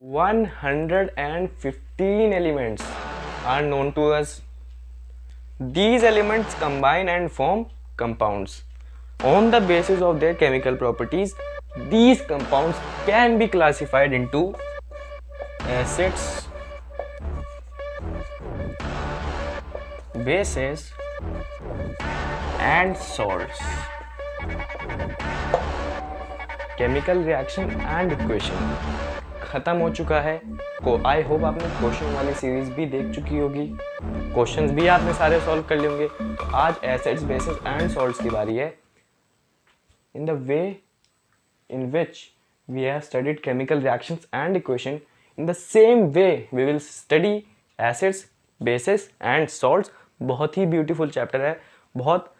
115 elements are known to us. These elements combine and form compounds. On the basis of their chemical properties, these compounds can be classified into acids, bases and salts. Chemical reaction and equation खत्म हो चुका है। I hope आपने question वाली series भी देख चुकी होगी, क्वेश्चंस भी आपने सारे सॉल्व कर लिए होंगे। तो आज एसिड्स, बेसिस एंड सॉल्ट्स की बारी है। In the way in which we have studied chemical reactions and equation, in the same way we will study acids, bases and salts. बहुत ही ब्यूटीफुल चैप्टर है, बहुत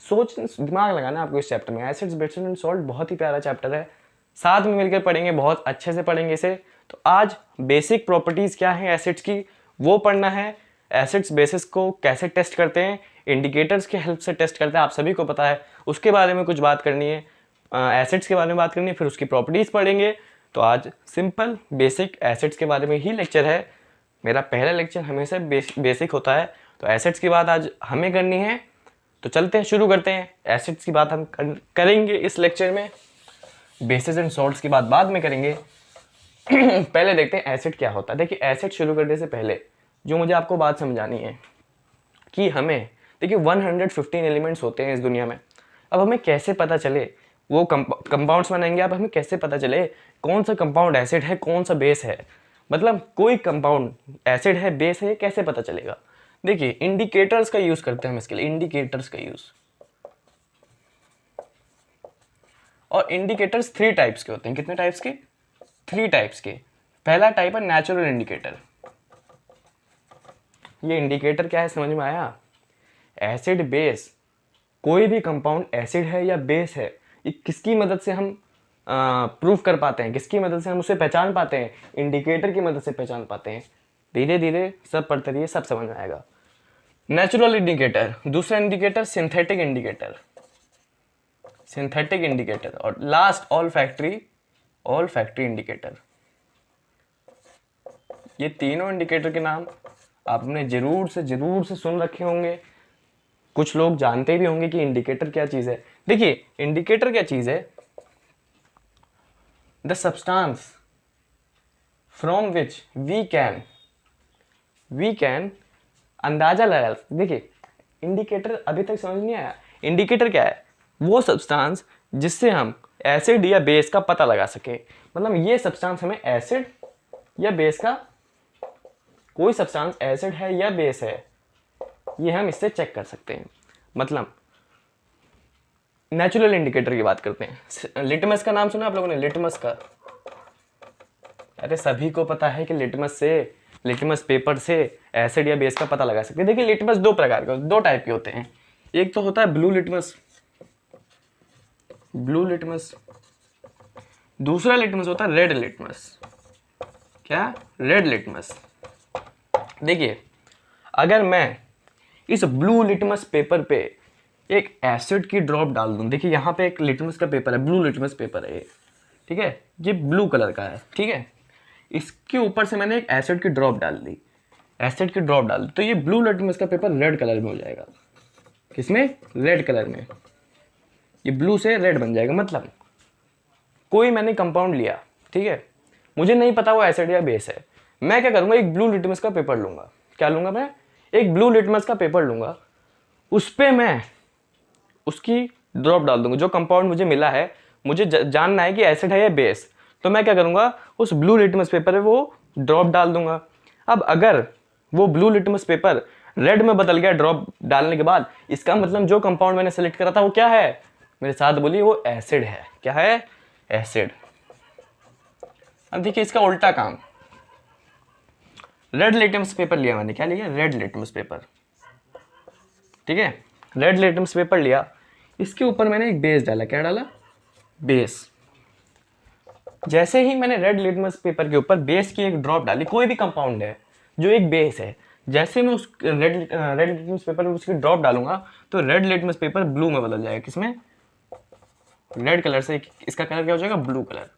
दिमाग लगाना आपको इस चैप्टर में। एसिड्स, बेसिस एंड सॉल्ट बहुत ही प्यारा चैप्टर है, साथ में मिलकर पढ़ेंगे, बहुत अच्छे से पढ़ेंगे इसे। तो आज बेसिक प्रॉपर्टीज़ क्या है एसिड्स की वो पढ़ना है। एसिड्स बेसिस को कैसे टेस्ट करते हैं, इंडिकेटर्स के हेल्प से टेस्ट करते हैं, आप सभी को पता है। उसके बारे में कुछ बात करनी है, एसिड्स के बारे में बात करनी है, फिर उसकी प्रॉपर्टीज़ पढ़ेंगे। तो आज सिंपल बेसिक एसिड्स के बारे में ही लेक्चर है। मेरा पहला लेक्चर हमेशा बेसिक होता है, तो एसिड्स की बात आज हमें करनी है। तो चलते हैं, शुरू करते हैं। एसिड्स की बात हम करेंगे इस लेक्चर में, बेसिस एंड सॉल्ट्स की बात बाद में करेंगे। पहले देखते हैं एसिड क्या होता है। देखिए, एसिड शुरू करने से पहले जो मुझे आपको बात समझानी है कि हमें, देखिए 115 एलिमेंट्स होते हैं इस दुनिया में। अब हमें कैसे पता चले, वो कंपाउंड्स बनाएंगे, अब हमें कैसे पता चले कौन सा कंपाउंड एसिड है, कौन सा बेस है। मतलब कोई कंपाउंड एसिड है, बेस है, कैसे पता चलेगा। देखिए, इंडिकेटर्स का यूज़ करते हैं हम इसके लिए, इंडिकेटर्स का यूज़। और इंडिकेटर्स 3 टाइप्स के होते हैं। कितने टाइप्स के? 3 टाइप्स के। पहला टाइप है नेचुरल इंडिकेटर। ये इंडिकेटर क्या है समझ में आया? एसिड, बेस, कोई भी कंपाउंड एसिड है या बेस है, ये किसकी मदद से हम प्रूफ कर पाते हैं, किसकी मदद से हम उसे पहचान पाते हैं? इंडिकेटर की मदद से पहचान पाते हैं। धीरे धीरे सब पढ़ते रहिए, सब समझ में आएगा। Natural indicator. दूसरा indicator synthetic indicator, synthetic indicator. और लास्ट ऑल फैक्ट्री इंडिकेटर। ये तीनों इंडिकेटर के नाम आपने जरूर से सुन रखे होंगे, कुछ लोग जानते भी होंगे कि इंडिकेटर क्या चीज है। देखिए, इंडिकेटर क्या चीज है? The substance from which we can अंदाजा लगा। देखिए, इंडिकेटर अभी तक समझ नहीं आया। इंडिकेटर क्या है? वो सब्सटेंस जिससे हम एसिड या बेस का पता लगा सके। मतलब ये सब्सटेंस हमें एसिड या बेस का, कोई सब्सटेंस एसिड है या बेस है, ये हम इससे चेक कर सकते हैं। मतलब नेचुरल इंडिकेटर की बात करते हैं। लिटमस का नाम सुना आप लोगों ने? लिटमस का, अरे सभी को पता है कि लिटमस पेपर से एसिड या बेस का पता लगा सकते हैं। देखिए, लिटमस 2 प्रकार के, 2 टाइप के होते हैं। एक तो होता है ब्लू लिटमस, दूसरा लिटमस होता है रेड लिटमस। क्या? Red litmus. देखिए, अगर मैं इस ब्लू लिटमस पेपर पे एक एसिड की ड्रॉप डाल दूं, देखिए यहाँ पे एक लिटमस का पेपर है, ब्लू लिटमस पेपर है ये, ठीक है, ये ब्लू कलर का है, ठीक है। इसके ऊपर से मैंने एक एसिड की ड्रॉप डाल दी, तो ये ब्लू लिटमस का पेपर रेड कलर में हो जाएगा। किसमें? रेड कलर में। ये ब्लू से रेड बन जाएगा। मतलब कोई मैंने कंपाउंड लिया, ठीक है, मुझे नहीं पता वो एसिड या बेस है, मैं क्या करूंगा? एक ब्लू लिटमस का पेपर लूंगा। क्या लूंगा मैं? एक ब्लू लिटमस का पेपर लूंगा, उस पर मैं उसकी ड्रॉप डाल दूंगा। जो कंपाउंड मुझे मिला है, मुझे जानना है कि एसिड है या बेस, तो मैं क्या करूंगा? उस ब्लू लिटमस पेपर पे वो ड्रॉप डाल दूंगा। अब अगर वो ब्लू लिटमस पेपर रेड में बदल गया ड्रॉप डालने के बाद, इसका मतलब जो कंपाउंड मैंने सेलेक्ट करा था वो क्या है? मेरे साथ बोलिए, वो एसिड है। क्या है? एसिड। अब देखिए इसका उल्टा काम। रेड लिटमस पेपर लिया मैंने, क्या लिया? रेड लिटमस पेपर, ठीक है, रेड लिटमस पेपर लिया, इसके ऊपर मैंने एक बेस डाला। क्या डाला? बेस। जैसे ही मैंने रेड लिटमस पेपर के ऊपर बेस की एक ड्रॉप डाली, कोई भी कंपाउंड है जो एक बेस है, जैसे मैं उस रेड लिटमस पेपर में उसकी ड्रॉप डालूंगा तो रेड लिटमस पेपर ब्लू में बदल जाएगा। किसमें? रेड कलर से इसका कलर क्या हो जाएगा? Blue colour.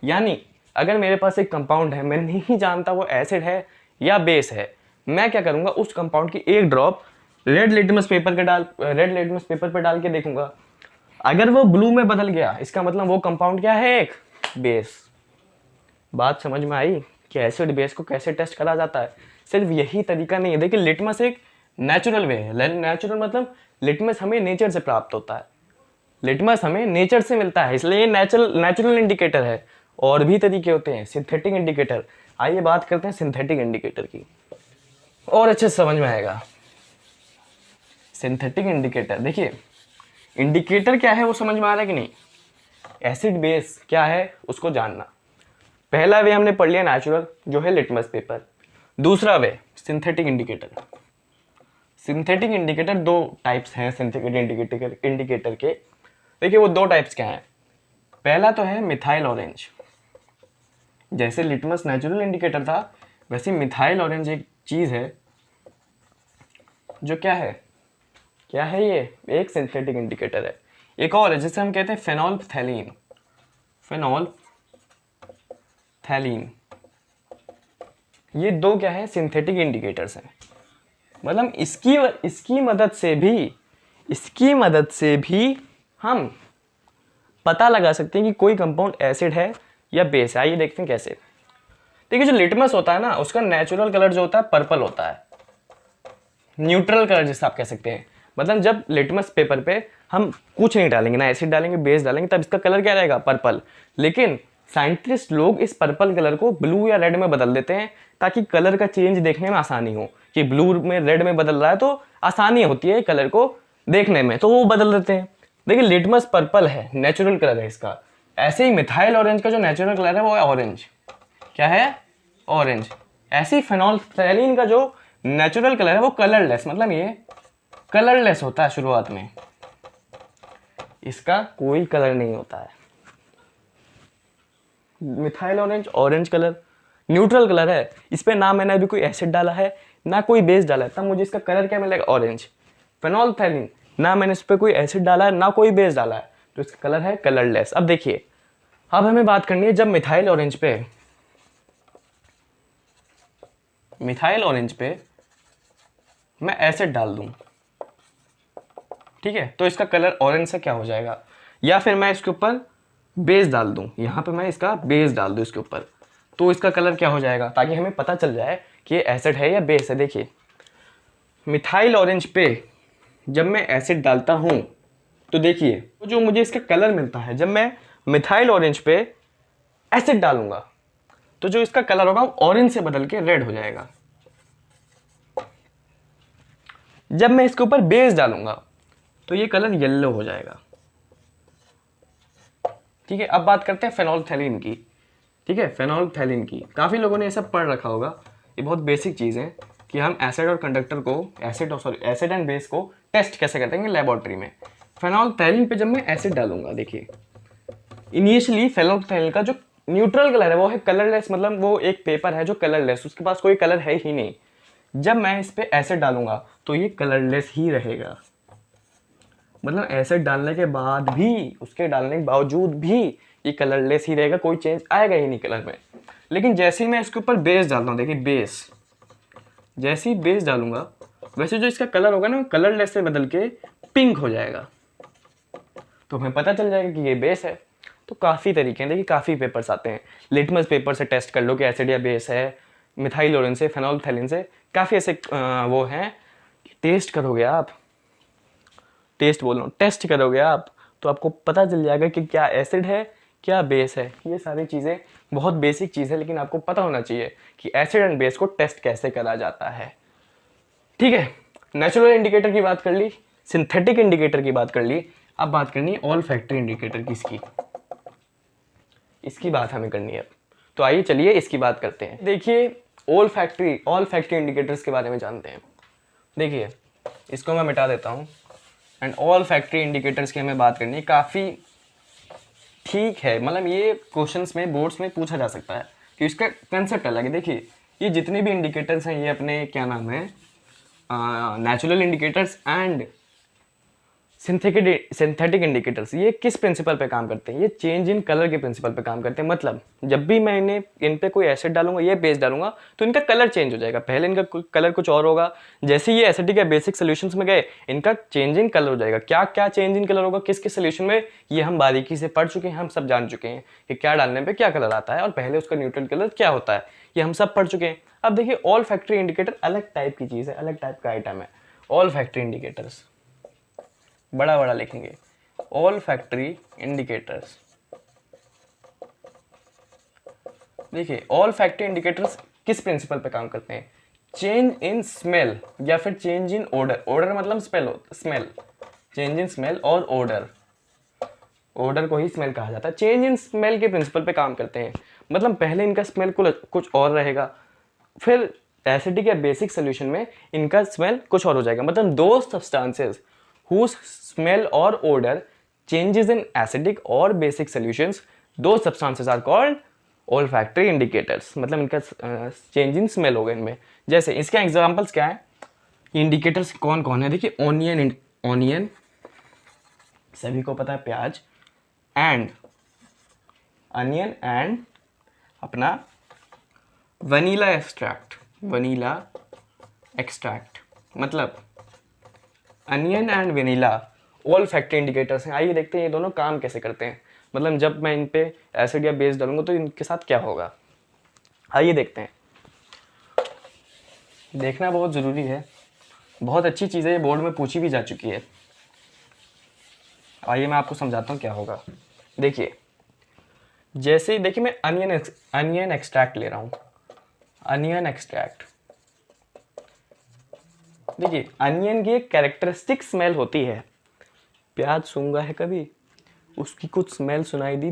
यानी अगर मेरे पास एक कंपाउंड है, मैं नहीं जानता वो एसिड है या बेस है, मैं क्या करूँगा, उस कंपाउंड की एक ड्रॉप रेड लिटमस पेपर पर डाल के देखूंगा। अगर वो ब्लू में बदल गया, इसका मतलब वो कंपाउंड क्या है, एक बेस। बात समझ में आई कि एसिड बेस को कैसे टेस्ट करा जाता है। सिर्फ यही तरीका नहीं है। देखिए, लिटमस एक नेचुरल वे है। नेचुरल मतलब लिटमस हमें नेचर से प्राप्त होता है, लिटमस हमें नेचर से मिलता है, इसलिए ये नेचुरल इंडिकेटर है। और भी तरीके होते हैं, सिंथेटिक इंडिकेटर। आइए बात करते हैं सिंथेटिक इंडिकेटर की, और अच्छे से समझ में आएगा। सिंथेटिक इंडिकेटर, देखिए इंडिकेटर क्या है वो समझ में आ रहा है कि नहीं, एसिड बेस क्या है उसको जानना। पहला वे हमने पढ़ लिया नेचुरल, जो है लिटमस पेपर। दूसरा वे सिंथेटिक इंडिकेटर। सिंथेटिक इंडिकेटर दो टाइप्स हैं सिंथेटिक इंडिकेटर के। देखिए वो दो टाइप्स क्या हैं। पहला तो है मिथाइल ऑरेंज। जैसे लिटमस नेचुरल इंडिकेटर था, वैसे मिथाइल ऑरेंज एक चीज़ है जो क्या है ये एक सिंथेटिक इंडिकेटर है। एक और है जिसे हम कहते हैं फेनोल्फथैलीन। ये दो क्या है, सिंथेटिक इंडिकेटर्स हैं। मतलब इसकी मदद से भी हम पता लगा सकते हैं कि कोई कंपाउंड एसिड है या बेस है। आइए देखते हैं कैसे। देखिए जो लिटमस होता है ना, उसका नेचुरल कलर जो होता है पर्पल होता है, न्यूट्रल कलर जिसे आप कह सकते हैं। मतलब जब लिटमस पेपर पे हम कुछ नहीं डालेंगे, ना एसिड डालेंगे बेस डालेंगे, तब इसका कलर क्या रहेगा, पर्पल। लेकिन साइंटिस्ट लोग इस पर्पल कलर को ब्लू या रेड में बदल देते हैं ताकि कलर का चेंज देखने में आसानी हो। कि ब्लू में रेड में बदल रहा है तो आसानी होती है कलर को देखने में, तो वो बदल देते हैं। देखिए लिटमस पर्पल है, नेचुरल कलर है इसका। ऐसे ही मिथाइल ऑरेंज का जो नेचुरल कलर है वो है ऑरेंज। क्या है, ऑरेंज। ऐसे ही फेनोल्फथैलीन का जो नेचुरल कलर है वो कलरलेस, मतलब ये कलरलेस होता है शुरुआत में, इसका कोई कलर नहीं होता है। Methyl orange colour neutral colour है, इस पे ना मैंने अभी कोई एसिड डाला है ना कोई बेस डाला है, तब मुझे इसका कलर क्या मिलेगा, ऑरेंज। फेनोल्फथैलीन, ना मैंने इस पर कोई एसिड डाला है ना कोई बेस डाला है, तो इसका कलर है कलरलेस। अब देखिए, अब हमें बात करनी है जब मिथाइल ऑरेंज पे मैं एसिड डाल दूं, ठीक है, तो इसका कलर ऑरेंज से क्या हो जाएगा। या फिर मैं इसके ऊपर बेस डाल दूं, यहाँ पे मैं इसका बेस डाल दूं इसके ऊपर, तो इसका कलर क्या हो जाएगा, ताकि हमें पता चल जाए कि ये एसिड है या बेस है। देखिए मिथाइल ऑरेंज पे जब मैं एसिड डालता हूँ तो देखिए तो जो मुझे इसका कलर मिलता है, जब मैं मिथाइल ऑरेंज पे एसिड डालूंगा तो जो इसका कलर होगा वो ऑरेंज से बदल के रेड हो जाएगा। जब मैं इसके ऊपर बेस डालूंगा तो ये कलर येलो हो जाएगा। ठीक है, अब बात करते हैं फेनोल्फथैलीन की। ठीक है, फेनोल्फथैलीन की काफ़ी लोगों ने ये सब पढ़ रखा होगा। ये बहुत बेसिक चीज़ है कि हम एसिड और कंडक्टर को एसिड एंड बेस को टेस्ट कैसे करते हैं लेबोरेटरी में। फेनोल्फथैलीन पे जब मैं एसिड डालूंगा, देखिए इनिशियली फेनोल्फथैलीन का जो न्यूट्रल कलर है वो है कलरलेस, मतलब वो एक पेपर है जो कलरलेस, उसके पास कोई कलर है ही नहीं। जब मैं इस पे एसिड डालूंगा तो ये कलरलेस ही रहेगा, मतलब एसिड डालने के बाद भी, उसके डालने के बावजूद भी ये कलरलेस ही रहेगा, कोई चेंज आएगा ही नहीं कलर में। लेकिन जैसे ही मैं इसके ऊपर बेस डालता हूँ, देखिए बेस, जैसे ही बेस डालूंगा वैसे जो इसका कलर होगा ना, कलरलेस से बदल के पिंक हो जाएगा, तो हमें पता चल जाएगा कि ये बेस है। तो काफ़ी तरीके हैं, देखिए काफ़ी पेपर्स आते हैं। लिटमस पेपर से टेस्ट कर लो कि एसिड या बेस है, मिथाइल ऑरेंज से, फेनोल्फथैलीन से, काफ़ी ऐसे वो हैं। टेस्ट करोगे आप, टेस्ट करोगे आप तो आपको पता चल जाएगा कि क्या एसिड है क्या बेस है। ये सारी चीज़ें बहुत बेसिक चीज़ है, लेकिन आपको पता होना चाहिए कि एसिड एंड बेस को टेस्ट कैसे करा जाता है। ठीक है, नेचुरल इंडिकेटर की बात कर ली, सिंथेटिक इंडिकेटर की बात कर ली, अब बात करनी है ऑल फैक्ट्री इंडिकेटर की। इसकी बात हमें करनी है। तो आइए चलिए इसकी बात करते हैं। देखिए ऑल फैक्ट्री इंडिकेटर्स के बारे में जानते हैं। देखिए इसको मैं मिटा देता हूँ। एंड ऑल फैक्ट्री इंडिकेटर्स की हमें बात करनी है, काफ़ी ठीक है, मतलब ये क्वेश्चंस में बोर्ड्स में पूछा जा सकता है कि इसका कंसेप्ट अलग है। देखिए ये जितने भी इंडिकेटर्स हैं ये अपने क्या नाम है, natural indicators and synthetic indicators ये किस प्रिंसिपल पे काम करते हैं? ये चेंज इन कलर के प्रिंसिपल पे काम करते हैं। मतलब जब भी मैं इन पे कोई एसिड डालूंगा, ये बेस डालूंगा, तो इनका कलर चेंज हो जाएगा। पहले इनका कलर कुछ और होगा, जैसे ये एसिडिक या बेसिक सोल्यूशंस में गए इनका चेंज इन कलर हो जाएगा। क्या क्या चेंज इन कलर होगा किस किस सोल्यूशन में, ये हम बारीकी से पढ़ चुके हैं, हम सब जान चुके हैं कि क्या डालने पर क्या कलर आता है और पहले उसका न्यूट्रल कलर क्या होता है, ये हम सब पढ़ चुके हैं। अब देखिए ऑल फैक्ट्री इंडिकेटर अलग टाइप की चीज़ है, अलग टाइप का आइटम है। ऑल फैक्ट्री इंडिकेटर्स बड़ा बड़ा लिखेंगे, ऑल फैक्ट्री इंडिकेटर्स। देखिए ऑल फैक्ट्री इंडिकेटर्स किस प्रिंसिपल पे काम करते हैं? चेंज इन स्मेल या फिर चेंज इन ऑर्डर। ऑर्डर मतलब स्मेल, चेंज इन स्मेल और ऑर्डर, ऑर्डर को ही स्मेल कहा जाता है। चेंज इन स्मेल के प्रिंसिपल पे काम करते हैं। मतलब पहले इनका स्मेल कुछ और रहेगा, फिर एसिडिक या बेसिक सोल्यूशन में इनका स्मेल कुछ और हो जाएगा। मतलब दो substances whose smell or odor changes in acidic or basic solutions, those substances are called olfactory indicators। मतलब इनका चेंज इन स्मेल होगा इनमें। जैसे इसके एग्जांपल्स क्या है, इंडिकेटर्स कौन कौन है? देखिए ऑनियन सभी को पता है, प्याज, एंड अनियन एंड अपना वनीला एक्सट्रैक्ट। मतलब onion and vanilla all factory indicators हैं। आइए देखते हैं ये दोनों काम कैसे करते हैं। मतलब जब मैं इन पे एसिड या बेस डालूंगा तो इनके साथ क्या होगा, आइए देखते हैं। देखना बहुत ज़रूरी है, बहुत अच्छी चीज़ है, ये बोर्ड में पूछी भी जा चुकी है। आइए मैं आपको समझाता हूँ क्या होगा। देखिए जैसे देखिए मैं अनियन एक्सट्रैक्ट ले रहा हूँ, अनियन एक्सट्रैक्ट। देखिए अनियन की एक कैरेक्टरिस्टिक स्मेल होती है। प्याज सूंघा है कभी, उसकी कुछ स्मेल सुनाई दी,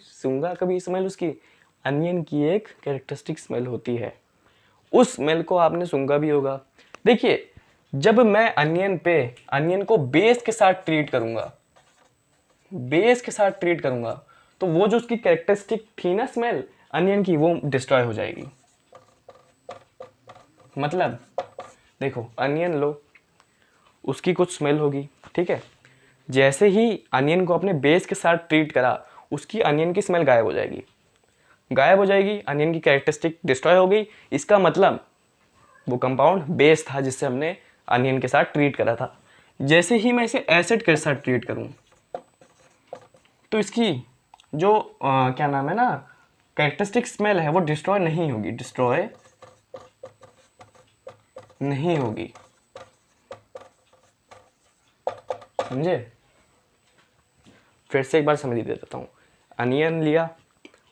सूंघा कभी स्मेल उसकी? अनियन की एक कैरेक्टरिस्टिक स्मेल होती है, उस स्मेल को आपने सूंघा भी होगा। देखिए जब मैं अनियन को बेस के साथ ट्रीट करूंगा तो वो जो उसकी कैरेक्टरिस्टिक थी ना स्मेल अनियन की, वो डिस्ट्रॉय हो जाएगी। मतलब देखो अनियन लो, उसकी कुछ स्मेल होगी, ठीक है। जैसे ही अनियन को अपने बेस के साथ ट्रीट करा, उसकी अनियन की स्मेल गायब हो जाएगी, अनियन की कैरेक्टरिस्टिक डिस्ट्रॉय हो गई। इसका मतलब वो कंपाउंड बेस था जिससे हमने अनियन के साथ ट्रीट करा था। जैसे ही मैं इसे एसिड के साथ ट्रीट करूं तो इसकी जो क्या नाम है ना, कैरेक्टरिस्टिक स्मेल है वो डिस्ट्रॉय नहीं होगी, समझे? फिर से एक बार समझ ही देता हूँ। अनियन लिया,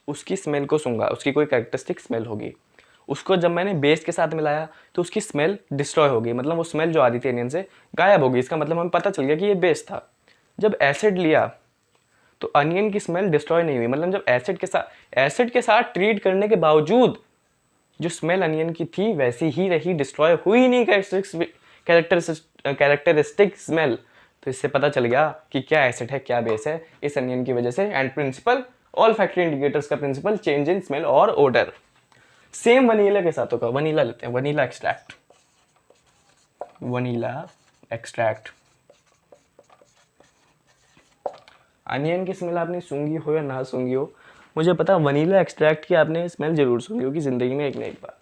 उसकी स्मेल को सूंघा, उसकी कोई कैरेक्टरिस्टिक स्मेल होगी, उसको जब मैंने बेस के साथ मिलाया तो उसकी स्मेल डिस्ट्रॉय हो गई। मतलब वो स्मेल जो आ रही थी अनियन से गायब हो गई। इसका मतलब हमें पता चल गया कि ये बेस था। जब एसिड लिया तो अनियन की स्मेल डिस्ट्रॉय नहीं हुई। मतलब जब एसिड के साथ ट्रीट करने के बावजूद जो स्मेल अनियन की थी वैसी ही रही, डिस्ट्रॉय हुई नहीं कैरेक्टरिस्टिक स्मेल। तो इससे पता चल गया कि क्या एसिड है क्या बेस है इस अनियन की वजह से। And principle olfactory indicators का प्रिंसिपल चेंज इन स्मेल और ऑर्डर। सेम वनीला के साथ होगा। वनीला लेते हैं, वनीला एक्सट्रैक्ट। अनियन की स्मेल आपने सूंघी हो या ना सूंघी हो, मुझे पता वनीला एक्सट्रैक्ट की आपने स्मेल जरूर सूंघी होगी ज़िंदगी में एक ना एक बार।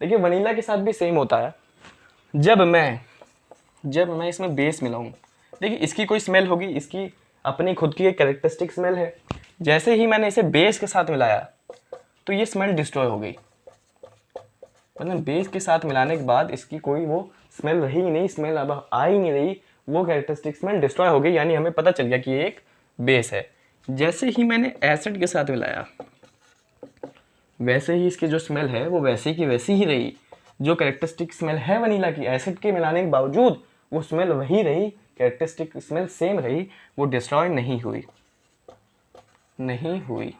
देखिए वनीला के साथ भी सेम होता है। जब मैं इसमें बेस मिलाऊं, देखिए इसकी कोई स्मेल होगी, इसकी अपनी खुद की एक कैरेक्टरिस्टिक स्मेल है। जैसे ही मैंने इसे बेस के साथ मिलाया तो ये स्मेल डिस्ट्रॉय हो गई। मतलब बेस के साथ मिलाने के बाद इसकी कोई वो स्मेल रही ही नहीं, स्मेल अब आ ही नहीं रही, वो कैरेक्टरिस्टिक स्मेल डिस्ट्रॉय हो गई। यानी हमें पता चल गया कि ये एक बेस है। जैसे ही मैंने एसिड के साथ मिलाया वैसे ही इसकी जो स्मेल है वो वैसी की वैसी ही रही। जो कैरेक्टरिस्टिक स्मेल है वनीला की, एसिड के मिलाने के बावजूद वो स्मेल वही रही, कैरेक्टरिस्टिक स्मेल सेम रही, वो डिस्ट्रॉय नहीं हुई।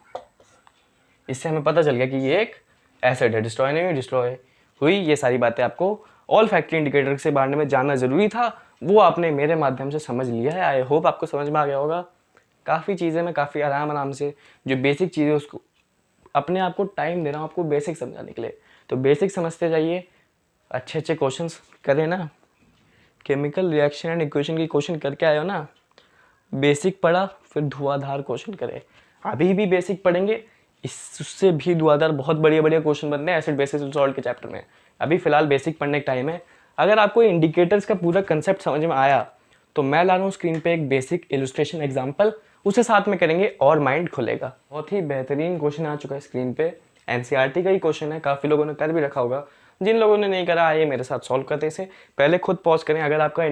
इससे हमें पता चल गया कि ये एक एसिड है, डिस्ट्रॉय नहीं हुई, डिस्ट्रॉय हुई। ये सारी बातें आपको ऑल फैक्ट्री इंडिकेटर से बारे में जानना ज़रूरी था, वो आपने मेरे माध्यम से समझ लिया है। आई होप आपको समझ में आ गया होगा। काफ़ी चीज़ें मैं काफ़ी आराम से जो बेसिक चीज़ें उसको अपने आप को टाइम दे रहा हूँ आपको बेसिक समझाने के लिए। तो बेसिक समझते जाइए, अच्छे क्वेश्चंस करें ना, केमिकल रिएक्शन एंड इक्वेशन की क्वेश्चन करके आए हो ना, बेसिक पढ़ा फिर धुआंधार क्वेश्चन करे। अभी भी बेसिक पढ़ेंगे, इससे भी धुआंधार बहुत बढ़िया बढ़िया क्वेश्चन बनते हैं एसिड बेसिस एंड सॉल्ट के चैप्टर में। अभी फिलहाल बेसिक पढ़ने का टाइम है। अगर आपको इंडिकेटर्स का पूरा कंसेप्ट समझ में आया तो मैं ला रहा हूँ स्क्रीन पे एक बेसिक इलस्ट्रेशन एग्जाम्पल, उसे साथ में करेंगे और माइंड खुलेगा। बहुत ही बेहतरीन क्वेश्चन आ चुका है स्क्रीन पे, एनसीईआरटी का ही क्वेश्चन है, काफ़ी लोगों ने कर भी रखा होगा। जिन लोगों ने नहीं करा आइए मेरे साथ सॉल्व करते इसे। पहले खुद पॉज करें, अगर आपका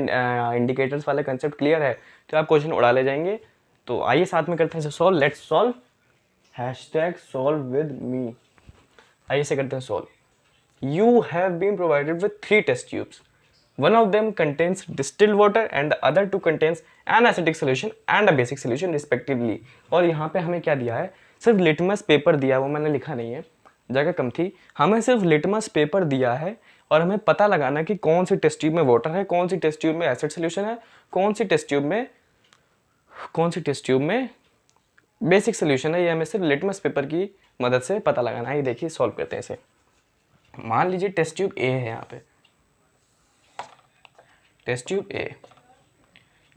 इंडिकेटर्स वाला कंसेप्ट क्लियर है तो आप क्वेश्चन उड़ा ले जाएंगे। तो आइए साथ में करते हैं इसे solve. Let's solve, hashtag solve with me. आइए इसे करते हैं solve. You have been provided with 3 test tubes. One of them contains distilled water and the other 2 contains an acidic solution and a basic solution respectively. और यहाँ पे हमें क्या दिया है, सिर्फ लिटमस पेपर दिया है, वो मैंने लिखा नहीं है, जगह कम थी। हमें सिर्फ लिटमस पेपर दिया है और हमें पता लगाना कि कौन सी टेस्ट ट्यूब में वाटर है, कौन सी टेस्ट ट्यूब में एसिड सोल्यूशन है, कौन सी टेस्ट ट्यूब में बेसिक सोल्यूशन है। ये हमें सिर्फ लिटमस पेपर की मदद से पता लगाना है। ये देखिए सॉल्व करते हैं इसे। मान लीजिए टेस्ट ट्यूब ए है, यहाँ पे टेस्ट ट्यूब ए,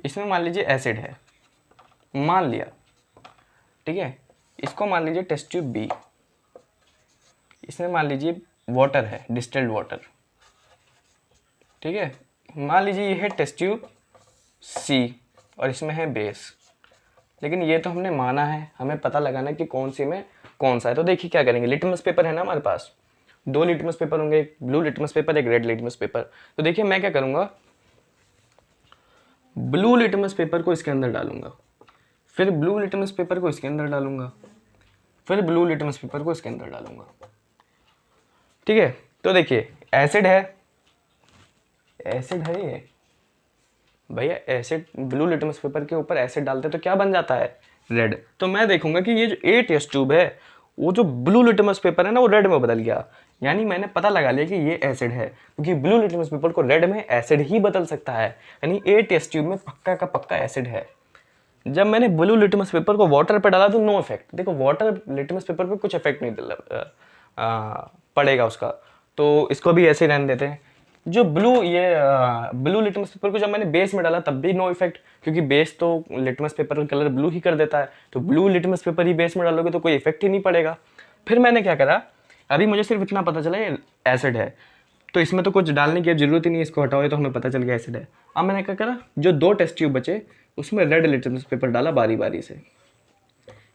इसमें मान लीजिए एसिड है, मान लिया, ठीक है। इसको मान लीजिए टेस्ट ट्यूब बी, इसमें मान लीजिए वाटर है, डिस्टिल्ड वाटर, ठीक है। मान लीजिए ये है टेस्ट ट्यूब सी और इसमें है बेस। लेकिन ये तो हमने माना है, हमें पता लगाना है कि कौन सी में कौन सा है। तो देखिए क्या करेंगे, लिटमस पेपर है ना हमारे पास, 2 लिटमस पेपर होंगे, एक ब्लू लिटमस पेपर, एक रेड लिटमस पेपर। तो देखिए मैं क्या करूँगा, ब्लू लिटमस पेपर को इसके अंदर डालूंगा, फिर ब्लू लिटमस पेपर को इसके अंदर डालूंगा, फिर ब्लू लिटमस पेपर को इसके अंदर डालूंगा, ठीक है। तो देखिए एसिड है ये भैया, एसिड ब्लू लिटमस पेपर के ऊपर एसिड डालते तो क्या बन जाता है, रेड। तो मैं देखूंगा कि ये जो ए टेस्ट ट्यूब है, वो जो ब्लू लिटमस पेपर है ना, वो रेड में बदल गया। यानी मैंने पता लगा लिया कि ये एसिड है, क्योंकि ब्लू लिटमस पेपर को रेड में एसिड ही बदल सकता है। यानी ए टेस्ट ट्यूब में पक्का का पक्का एसिड है। जब मैंने ब्लू लिटमस पेपर को वाटर पे डाला तो नो इफेक्ट। देखो वाटर लिटमस पेपर पे कुछ इफेक्ट नहीं पड़ेगा उसका, तो इसको भी ऐसे रहने देते हैं। जो ब्लू लिटमस पेपर को जब मैंने बेस में डाला तब भी नो इफेक्ट, क्योंकि बेस तो लिटमस पेपर का कलर ब्लू ही कर देता है। तो ब्लू लिटमस पेपर ही बेस में डालोगे तो कोई इफेक्ट ही नहीं पड़ेगा। फिर मैंने क्या करा, अभी मुझे सिर्फ इतना पता चला ये एसिड है, तो इसमें तो कुछ डालने की जरूरत ही नहीं है, इसको हटाओ, तो हमें पता चल गया एसिड है। अब मैंने क्या करा, जो 2 टेस्ट ट्यूब बचे उसमें रेड लिटमस पेपर डाला बारी बारी से।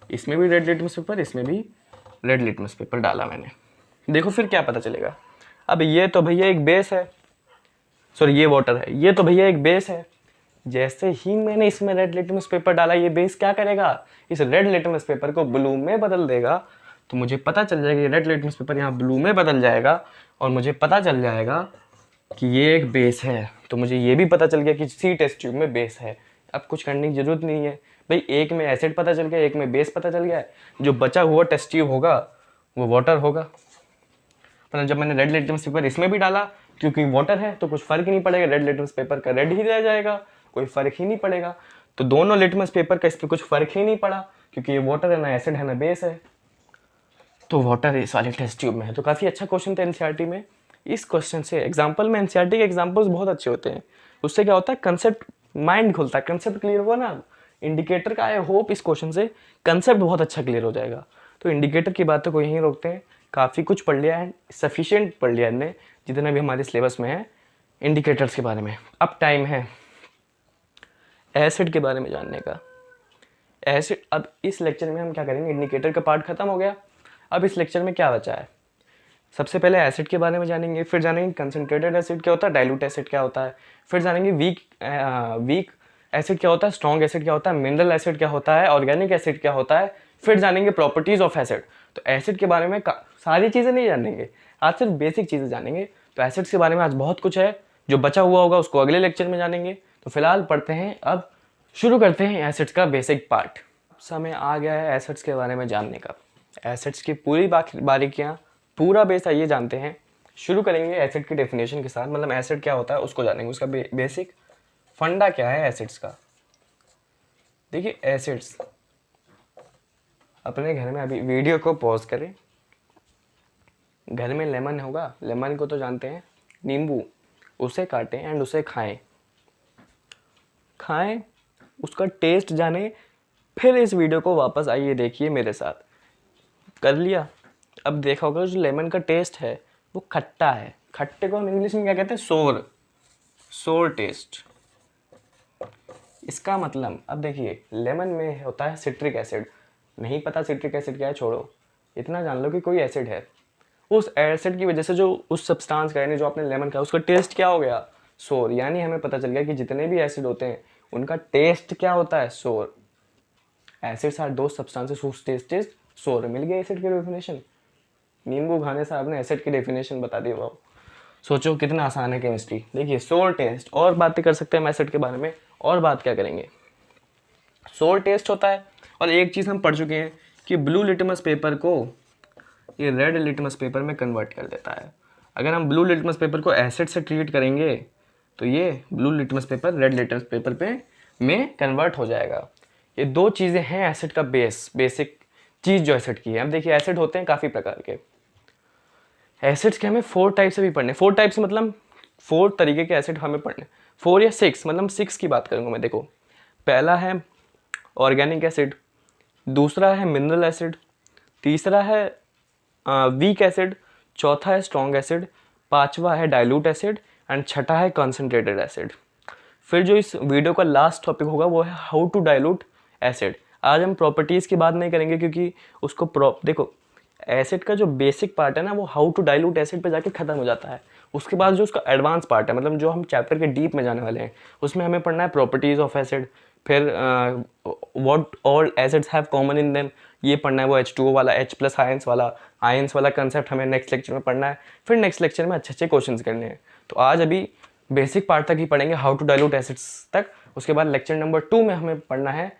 इसमें भी रेड लिटमस पेपर, इसमें भी रेड लिटमस पेपर डाला मैंने। देखो फिर क्या पता चलेगा। अब ये तो भैया एक बेस है, सॉरी ये वाटर है, ये तो भैया एक बेस है। जैसे ही मैंने इसमें रेड लिटमस पेपर डाला, ये बेस क्या करेगा, इस रेड लिटमस पेपर को ब्लू में बदल देगा। तो मुझे पता चल जाएगा, रेड लिटमस पेपर यहाँ ब्लू में बदल जाएगा और मुझे पता चल जाएगा कि ये एक बेस है। तो मुझे ये भी पता चल गया कि सी टेस्ट ट्यूब में बेस है। अब कुछ करने की जरूरत नहीं है भाई, एक में एसिड पता चल गया, एक में बेस पता चल गया, जो बचा हुआ टेस्ट ट्यूब होगा वो वाटर होगा। मतलब जब मैंने रेड लिटमस पेपर इसमें भी डाला, क्योंकि वाटर है तो कुछ फर्क ही नहीं पड़ेगा, रेड लिटमस पेपर का रेड ही रह जाएगा, कोई फर्क ही नहीं पड़ेगा। तो दोनों लिटमस पेपर का इस पर कुछ फर्क ही नहीं पड़ा, क्योंकि ये वाटर है, ना एसिड है ना बेस है, तो वाटर इस वाले टेस्ट ट्यूब में है। तो काफ़ी अच्छा क्वेश्चन था एनसीईआरटी में। इस क्वेश्चन से एग्जाम्पल में, एनसीईआरटी के एग्जाम्पल्स बहुत अच्छे होते हैं, उससे क्या होता है कंसेप्ट माइंड खुलता है, कंसेप्ट क्लियर हुआ ना। इंडिकेटर का आई होप इस क्वेश्चन से कंसेप्ट बहुत अच्छा क्लियर हो जाएगा। तो इंडिकेटर की बातों को यहीं रोकते हैं, काफ़ी कुछ पढ़ लिया है, सफिशिएंट पढ़ लिया हमने जितना भी हमारे सिलेबस में है इंडिकेटर्स के बारे में। अब टाइम है एसिड के बारे में जानने का। एसिड, अब इस लेक्चर में हम क्या करेंगे, इंडिकेटर का पार्ट खत्म हो गया। अब इस लेक्चर में क्या बचा है, सबसे पहले एसिड के बारे में जानेंगे, फिर जानेंगे कंसनट्रेटेड एसिड क्या होता है, डाइल्यूट एसिड क्या होता है, फिर जानेंगे वीक एसिड क्या होता है, स्ट्रॉन्ग एसिड क्या होता है, मिनरल एसिड क्या होता है, ऑर्गेनिक एसिड क्या होता है, फिर जानेंगे प्रॉपर्टीज ऑफ एसिड। तो एसिड के बारे में सारी चीज़ें नहीं जानेंगे, आज सिर्फ बेसिक चीज़ें जानेंगे। तो एसिड्स के बारे में आज बहुत कुछ है, जो बचा हुआ होगा उसको अगले लेक्चर में जानेंगे। तो फिलहाल पढ़ते हैं, अब शुरू करते हैं एसिड्स का बेसिक पार्ट। समय आ गया है एसिड्स के बारे में जानने का। एसिड्स की पूरी बारीकियाँ, पूरा बेस आइए जानते हैं। शुरू करेंगे एसिड की डेफिनेशन के साथ, मतलब एसिड क्या होता है उसको जानेंगे, उसका बेसिक फंडा क्या है एसिड्स का। देखिए एसिड्स, अपने घर में अभी वीडियो को पॉज करें, घर में लेमन होगा, लेमन को तो जानते हैं, नींबू, उसे काटें एंड उसे खाएं, खाएं, उसका टेस्ट जाने, फिर इस वीडियो को वापस आइए देखिए मेरे साथ। कर लिया? अब देखा होगा जो लेमन का टेस्ट है वो खट्टा है। खट्टे को हम इंग्लिश में क्या कहते हैं? सोर, सोर टेस्ट। इसका मतलब अब देखिए, लेमन में होता है सिट्रिक एसिड। नहीं पता सिट्रिक एसिड क्या है, छोड़ो, इतना जान लो कि कोई एसिड है। उस एसिड की वजह से जो उस सब्सटेंस का, यानी जो आपने लेमन खाया, उसका टेस्ट क्या हो गया? सोर। यानी हमें पता चल गया कि जितने भी एसिड होते हैं उनका टेस्ट क्या होता है? Sour. Acids are those substances whose taste is sour. मिल गया एसिड की डेफिनेशन। नींबू खाने से आपने एसिड की डेफिनेशन बता दी। वाह, सोचो कितना आसान है केमिस्ट्री। देखिए सोर टेस्ट, और बातें कर सकते हैं हम एसिड के बारे में। और बात क्या करेंगे? सोर टेस्ट होता है। और एक चीज़ हम पढ़ चुके हैं कि ब्लू लिटमस पेपर को ये रेड लिटमस पेपर में कन्वर्ट कर देता है। अगर हम ब्लू लिटमस पेपर को एसिड से ट्रीट करेंगे तो ये blue litmus paper red litmus paper पे में कन्वर्ट हो जाएगा। ये दो चीज़ें हैं एसिड का बेसिक चीज़ जो एसिड की है। अब देखिए एसिड होते हैं काफ़ी प्रकार के। एसिड्स के हमें 4 टाइप से भी पढ़ने। 4 टाइप से मतलब 4 तरीके के एसिड हमें पढ़ने। 4 या 6, मतलब 6 की बात करूँगा मैं। देखो, पहला है ऑर्गेनिक एसिड, दूसरा है मिनरल एसिड, तीसरा है वीक एसिड, चौथा है स्ट्रॉन्ग एसिड, पांचवा है डाइल्यूट एसिड एंड छठा है कॉन्सेंट्रेटेड एसिड। फिर जो इस वीडियो का लास्ट टॉपिक होगा वो है हाउ टू डाइल्यूट एसिड। आज हम प्रॉपर्टीज़ की बात नहीं करेंगे क्योंकि उसको देखो, एसिड का जो बेसिक पार्ट है ना वो हाउ टू डाइल्यूट एसिड पे जाके ख़त्म हो जाता है। उसके बाद जो उसका एडवांस पार्ट है, मतलब जो हम चैप्टर के डीप में जाने वाले हैं, उसमें हमें पढ़ना है प्रॉपर्टीज़ ऑफ एसिड। फिर what all acids have common in them, ये पढ़ना है। वो H2O वाला, H+ आयंस वाला कंसेप्ट हमें नेक्स्ट लेक्चर में पढ़ना है। फिर नेक्स्ट लेक्चर में अच्छे अच्छे क्वेश्चंस करने हैं। तो आज अभी बेसिक पार्ट तक ही पढ़ेंगे, हाउ टू डाइल्यूट एसिड्स तक। उसके बाद लेक्चर नंबर 2 में हमें पढ़ना है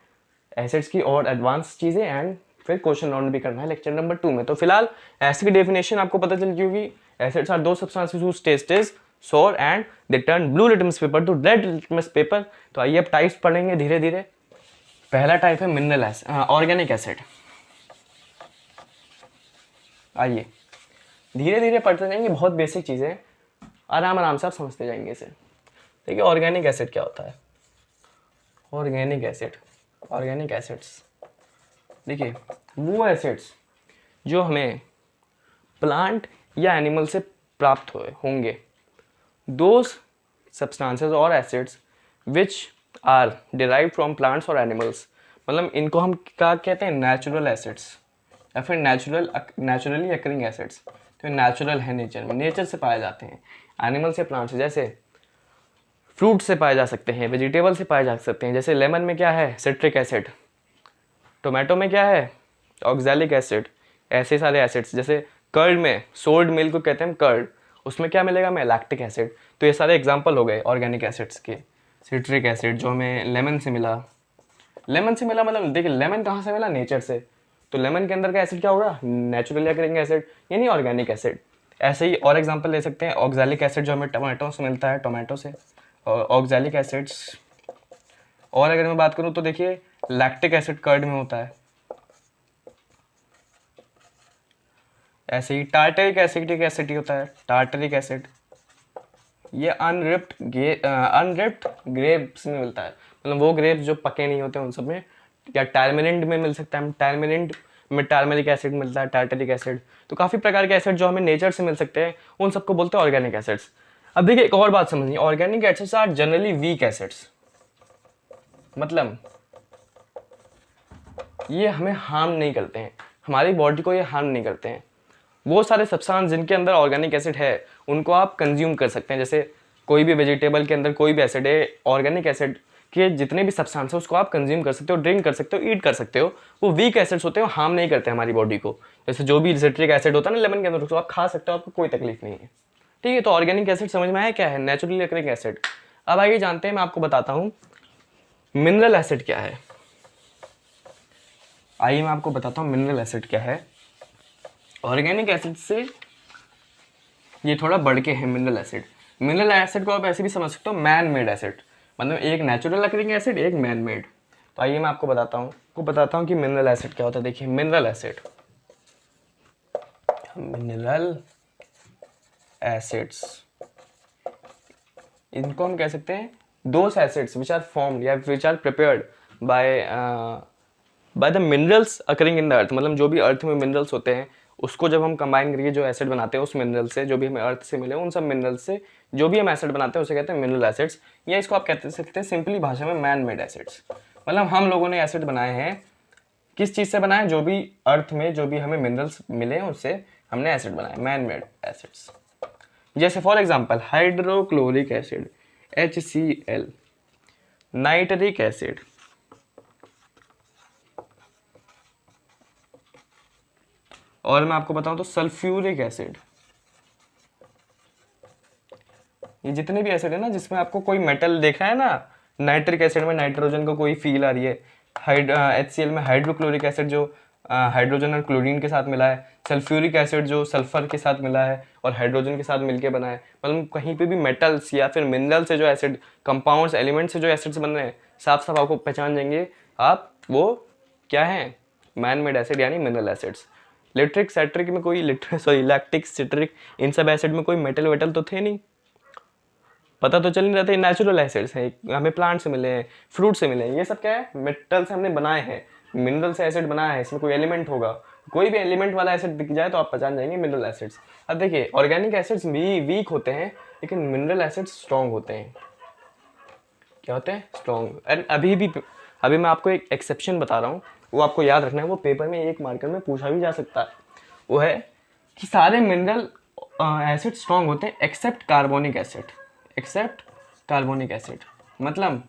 एसिड्स की और एडवांस चीज़ें, एंड फिर क्वेश्चन राउंड भी करना है लेक्चर नंबर 2 में। तो फिलहाल एसिड की डेफिनेशन आपको पता चल गई होगी। एसिड्स आर दो सब्सटेंसेस हुज टेस्ट इज सोर and they turn blue litmus paper two red litmus paper. तो आइए अब टाइप्स पढ़ेंगे धीरे धीरे। पहला टाइप है मिनरल एसिड, ऑर्गेनिक एसिड। आइए धीरे धीरे पढ़ते जाएंगे, बहुत बेसिक चीज़ें, आराम आराम से आप समझते जाएंगे इसे। देखिए ऑर्गेनिक एसिड क्या होता है। ऑर्गेनिक एसिड, ऑर्गेनिक एसिड्स, देखिए वो एसिड्स जो हमें प्लांट या एनिमल से प्राप्त होंगे, दोज सब्सटेंसेस और acids which are derived from plants और एनिमल्स। मतलब इनको हम क्या कहते हैं? नेचुरल एसिड्स या फिर नेचुरली अकरिंग एसिड्स। तो नेचुरल है, नेचर में, नेचर से पाए जाते हैं। एनिमल से, प्लांट से, जैसे फ्रूट से पाए जा सकते हैं, वेजिटेबल से पाए जा सकते हैं। जैसे लेमन में क्या है? Citric acid. टोमेटो में क्या है? Oxalic acid. ऐसे सारे एसिड्स, जैसे कर्ड में, सोल्ड मिल्क को कहते हैं कर्ड, उसमें क्या मिलेगा हमें? Lactic acid. तो ये सारे एग्जांपल हो गए ऑर्गेनिक एसिड्स के। सिट्रिक एसिड जो हमें लेमन से मिला, लेमन से मिला मतलब देखिए लेमन कहाँ से मिला? नेचर से। तो लेमन के अंदर का एसिड क्या होगा? नेचुरली अकरिंग एसिड, यानी ऑर्गेनिक एसिड। ऐसे ही और एग्जांपल ले सकते हैं, ऑक्सैलिक एसिड जो हमें टमाटो से मिलता है, टोमेटो से, और ऑक्सैलिक एसिड्स। और अगर मैं बात करूँ तो देखिए लैक्टिक एसिड कर्ड में होता है। ऐसे ही टार्टरिक एसिड होता है, टार्टरिक एसिड। ये अनरिप्ड ग्रेप्स में मिलता है, मतलब वो ग्रेप्स जो पके नहीं होते उन सब में। या टर्मरिंड में मिल सकता है, टर्मरिंड में टर्मरिक एसिड मिलता है, टार्टरिक एसिड। तो काफ़ी प्रकार के एसिड जो हमें नेचर से मिल सकते हैं उन सबको बोलते हैं ऑर्गेनिक एसिड्स। अब देखिए एक और बात समझिए, organic acids are generally weak acids. मतलब ये हमें हार्म नहीं करते हैं, हमारी बॉडी को ये हार्म नहीं करते हैं। वो सारे सब्सटेंस जिनके अंदर ऑर्गेनिक एसिड है उनको आप कंज्यूम कर सकते हैं। जैसे कोई भी वेजिटेबल के अंदर कोई भी एसिड है, ऑर्गेनिक एसिड के जितने भी सब्सटेंस है उसको आप कंज्यूम कर सकते हो, ड्रिंक कर सकते हो, ईट कर सकते हो। वो वीक एसिड्स होते हैं, हार्म नहीं करते हमारी बॉडी को। जैसे जो भी सिट्रिक एसिड होता है ना लेमन के अंदर, उसको आप खा सकते हो, आपको कोई तकलीफ नहीं है। ठीक है, तो ऑर्गेनिक एसिड समझ में आया क्या है? Naturally occurring acid. अब आइए जानते हैं, मैं आपको बताता हूँ मिनरल एसिड क्या है। आइए मैं आपको बताता हूँ मिनरल एसिड क्या है। ऑर्गेनिक एसिड से ये थोड़ा बढ़ के है मिनरल एसिड। मिनरल एसिड को आप ऐसे भी समझ सकते हो मैन मेड एसिड, मतलब एक नेचुरल अकरिंग एसिड, एक मैन मेड। तो आइए मैं आपको बताता हूँ कि मिनरल एसिड क्या होता है। देखिए मिनरल एसिड्स, इनको हम कह सकते हैं those acids which are formed या which are prepared by by the minerals occurring in the earth, मतलब जो भी अर्थ में मिनरल्स होते हैं उसको जब हम कंबाइन करके जो एसिड बनाते हैं उस मिनरल से, जो भी हमें अर्थ से मिले उन सब मिनरल्स से जो भी हम एसिड बनाते हैं उसे कहते हैं मिनरल एसिड्स, या इसको आप कहते सकते हैं सिंपली भाषा में मैन मेड एसिड्स। मतलब हम लोगों ने एसिड बनाए हैं, किस चीज़ से बनाए, जो भी अर्थ में जो भी हमें मिनरल्स मिले हैं उससे हमने एसिड बनाए, मैन मेड एसिड्स। जैसे for example hydrochloric acid HCl, nitric acid, और मैं आपको बताऊं तो सल्फ्यूरिक एसिड। ये जितने भी एसिड है ना जिसमें आपको कोई मेटल देखा है ना, नाइट्रिक एसिड में नाइट्रोजन को कोई फील आ रही है, HCl में हाइड्रोक्लोरिक एसिड जो हाइड्रोजन और क्लोरीन के साथ मिला है, सल्फ्यूरिक एसिड जो सल्फर के साथ मिला है और हाइड्रोजन के साथ मिलके बना है। मतलब कहीं पे भी मेटल्स या फिर मिनरल से जो एसिड, कंपाउंड्स, एलिमेंट्स से जो एसिड्स बन रहे हैं, साफ साफ आपको पहचान जाएंगे आप, वो क्या है, मैन मेड एसिड यानी मिनरल एसिड्स। लिट्रिक सेट्रिक में कोई लैक्टिक सिट्रिक इन सब एसिड में कोई मेटल वेटल तो थे नहीं, पता तो चल नहीं रहा था, नेचुरल एसिड्स हैं, हमें प्लांट से मिले हैं, फ्रूट से मिले हैं, ये सब क्या है, मेटल से हमने बनाए हैं, मिनरल से एसिड बनाया है, इसमें कोई एलिमेंट होगा, कोई भी एलिमेंट वाला एसिड दिख जाए तो आप पहचान जाएंगे मिनरल एसिड्स। अब देखिए ऑर्गेनिक एसिड्स भी वीक होते हैं लेकिन मिनरल एसिड्स स्ट्रॉन्ग होते हैं। क्या होते हैं, स्ट्रॉन्ग। एंड अभी मैं आपको एक एक्सेप्शन बता रहा हूँ, वो आपको याद रखना है, वो पेपर में एक मार्कर में पूछा भी जा सकता है। वो है कि सारे मिनरल एसिड स्ट्रॉन्ग होते हैं except carbonic acid, except carbonic acid. मतलब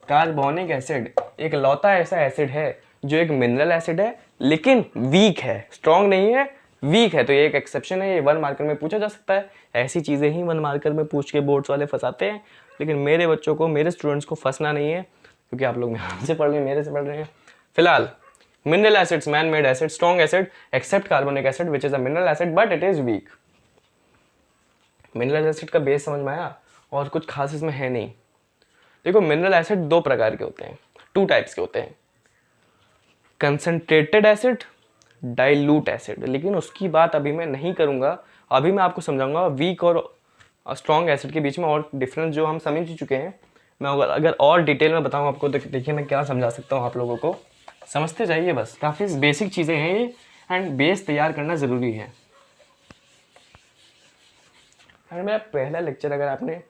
कार्बोनिक एसिड एक लौता ऐसा एसिड है जो एक मिनरल एसिड है लेकिन वीक है, स्ट्रॉन्ग नहीं है, वीक है। तो ये एक एक्सेप्शन है, ये 1 मार्कर में पूछा जा सकता है। ऐसी चीज़ें ही 1 मार्कर में पूछ के बोर्ड्स वाले फंसाते हैं, लेकिन मेरे बच्चों को, मेरे स्टूडेंट्स को फंसना नहीं है, क्योंकि आप लोग मेरे से पढ़ रहे हैं, मेरे से पढ़ रहे हैं। फिलहाल mineral acids, man made acid, strong acid except carbonic acid which is a mineral acid but it is weak. Mineral acid का बेस समझ में आया, और कुछ खास इसमें है नहीं। देखो मिनरल एसिड 2 प्रकार के होते हैं, 2 टाइप्स के होते हैं, कंसंट्रेटेड एसिड, डाइल्यूट एसिड। लेकिन उसकी बात अभी मैं नहीं करूंगा, अभी मैं आपको समझाऊंगा वीक और स्ट्रॉन्ग एसिड के बीच में और डिफरेंस जो हम समझ चुके हैं। मैं अगर और डिटेल में बताऊं आपको तो देखिए मैं क्या समझा सकता हूं आप लोगों को, समझते जाइए बस। काफ़ी बेसिक चीज़ें हैं ये, एंड बेस तैयार करना ज़रूरी है। एंड मेरा पहला लेक्चर अगर आपने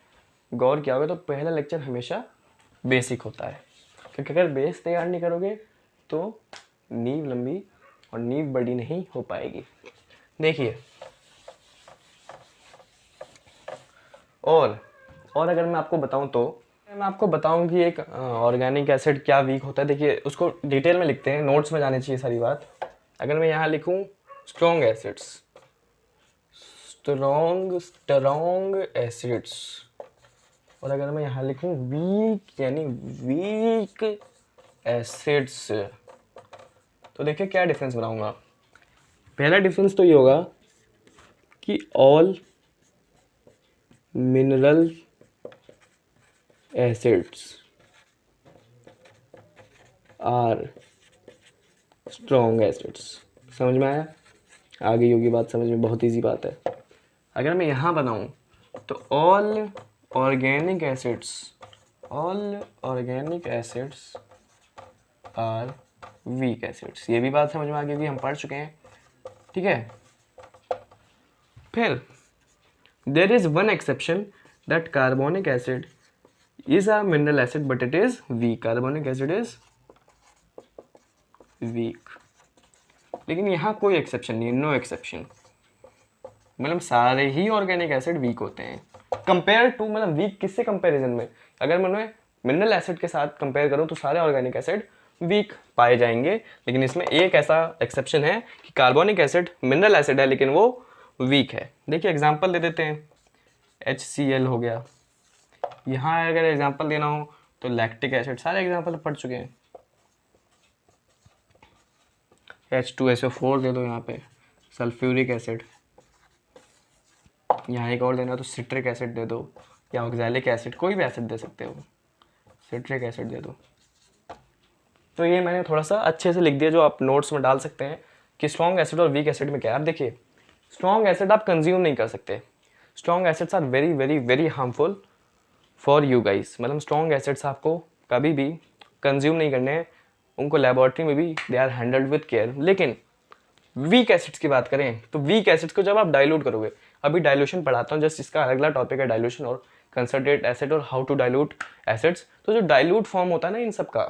गौर किया होगा तो पहला लेक्चर हमेशा बेसिक होता है, क्योंकि अगर बेस तैयार नहीं करोगे तो नींव लंबी और नींव बड़ी नहीं हो पाएगी। देखिए और अगर मैं आपको बताऊं तो मैं आपको बताऊं कि एक ऑर्गेनिक एसिड क्या वीक होता है। देखिए उसको डिटेल में लिखते हैं, नोट्स में जानी चाहिए सारी बात। अगर मैं यहाँ लिखूं स्ट्रॉन्ग एसिड्स, स्ट्रॉन्ग एसिड्स, और अगर मैं यहाँ लिखूं वीक यानी वीक एसिड्स, तो देखिए क्या डिफरेंस बनाऊंगा। पहला डिफरेंस तो ये होगा कि all mineral acids are strong acids. समझ में आया, आ गई होगी बात समझ में, बहुत इजी बात है। अगर मैं यहाँ बनाऊँ तो all organic acids are weak acids. ये भी बात समझ में आ गई होगी, हम पढ़ चुके हैं, ठीक है। फिर there is one exception that carbonic acid is a mineral acid but it is weak, carbonic acid is weak। लेकिन यहाँ कोई एक्सेप्शन नहीं है, नो एक्सेप्शन। मतलब सारे ही ऑर्गेनिक एसिड वीक होते हैं कंपेयर टू, मतलब वीक किससे कंपैरिजन में, अगर मैं मिनरल एसिड के साथ कंपेयर करूँ तो सारे ऑर्गेनिक एसिड वीक पाए जाएंगे। लेकिन इसमें एक ऐसा एक्सेप्शन है कि कार्बोनिक एसिड मिनरल एसिड है लेकिन वो वीक है। देखिए एग्जाम्पल दे देते हैं, HCl हो गया। यहाँ अगर एग्जांपल देना हो तो लैक्टिक एसिड, सारे एग्जांपल पढ़ चुके हैं। H2SO4 दे दो यहाँ पे, सल्फ्यूरिक एसिड। यहाँ एक और देना तो सिट्रिक एसिड दे दो, या ऑक्सैलिक एसिड, कोई भी एसिड दे सकते हो, सिट्रिक एसिड दे दो। तो ये मैंने थोड़ा सा अच्छे से लिख दिया जो आप नोट्स में डाल सकते हैं कि स्ट्रॉन्ग एसिड और वीक एसिड में क्या है। आप देखिए स्ट्रॉन्ग एसिड आप कंज्यूम नहीं कर सकते, strong acids are very very very harmful for you guys, मतलब स्ट्रॉन्ग एसिड्स आपको कभी भी कंज्यूम नहीं करने हैं, उनको लेबोरेटरी में भी they are handled with care. लेकिन वीक एसिड्स की बात करें तो वीक एसिड्स को जब आप डाइल्यूट करोगे, अभी डाइल्यूशन पढ़ाता हूँ, जस्ट इसका अगला टॉपिक है डाइल्यूशन और कंसंट्रेट एसिड और हाउ टू डाइल्यूट एसिड्स। तो जो डाइल्यूट फॉर्म होता है ना इन सब का,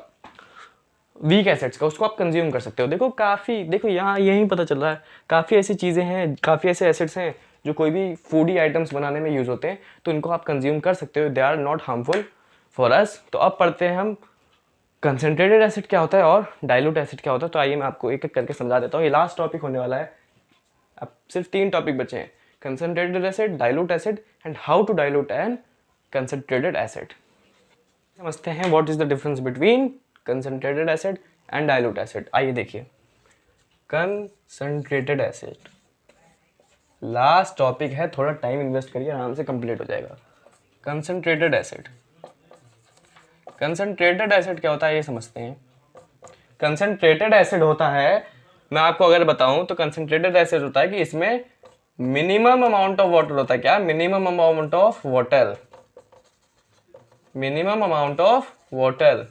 वीक एसिड्स का, उसको आप कंज्यूम कर सकते हो। देखो यहाँ यही पता चल रहा है, काफ़ी ऐसी चीज़ें हैं, काफ़ी ऐसे एसिड्स हैं जो कोई भी फूडी आइटम्स बनाने में यूज़ होते हैं, तो इनको आप कंज्यूम कर सकते हो, they are not harmful for us. तो अब पढ़ते हैं हम कंसनट्रेटेड एसिड क्या होता है और डाइल्यूट एसिड क्या होता है। तो आइए मैं आपको एक एक करके समझा देता हूँ, ये लास्ट टॉपिक होने वाला है, अब सिर्फ 3 टॉपिक बचे हैं, concentrated acid, dilute acid and how to dilute an concentrated acid. समझते हैं what is the difference between concentrated acid and dilute acid. आइए देखिए, कंसनट्रेटेड एसिड लास्ट टॉपिक है, थोड़ा टाइम इन्वेस्ट करिए, आराम से कंप्लीट हो जाएगा। कंसनट्रेटेड एसिड, कंसनट्रेटेड एसिड क्या होता है ये समझते हैं। कंसनट्रेटेड एसिड होता है, मैं आपको अगर बताऊं तो कंसनट्रेटेड एसिड होता है कि इसमें मिनिमम अमाउंट ऑफ वाटर होता है। क्या? Minimum amount of water, minimum amount of water,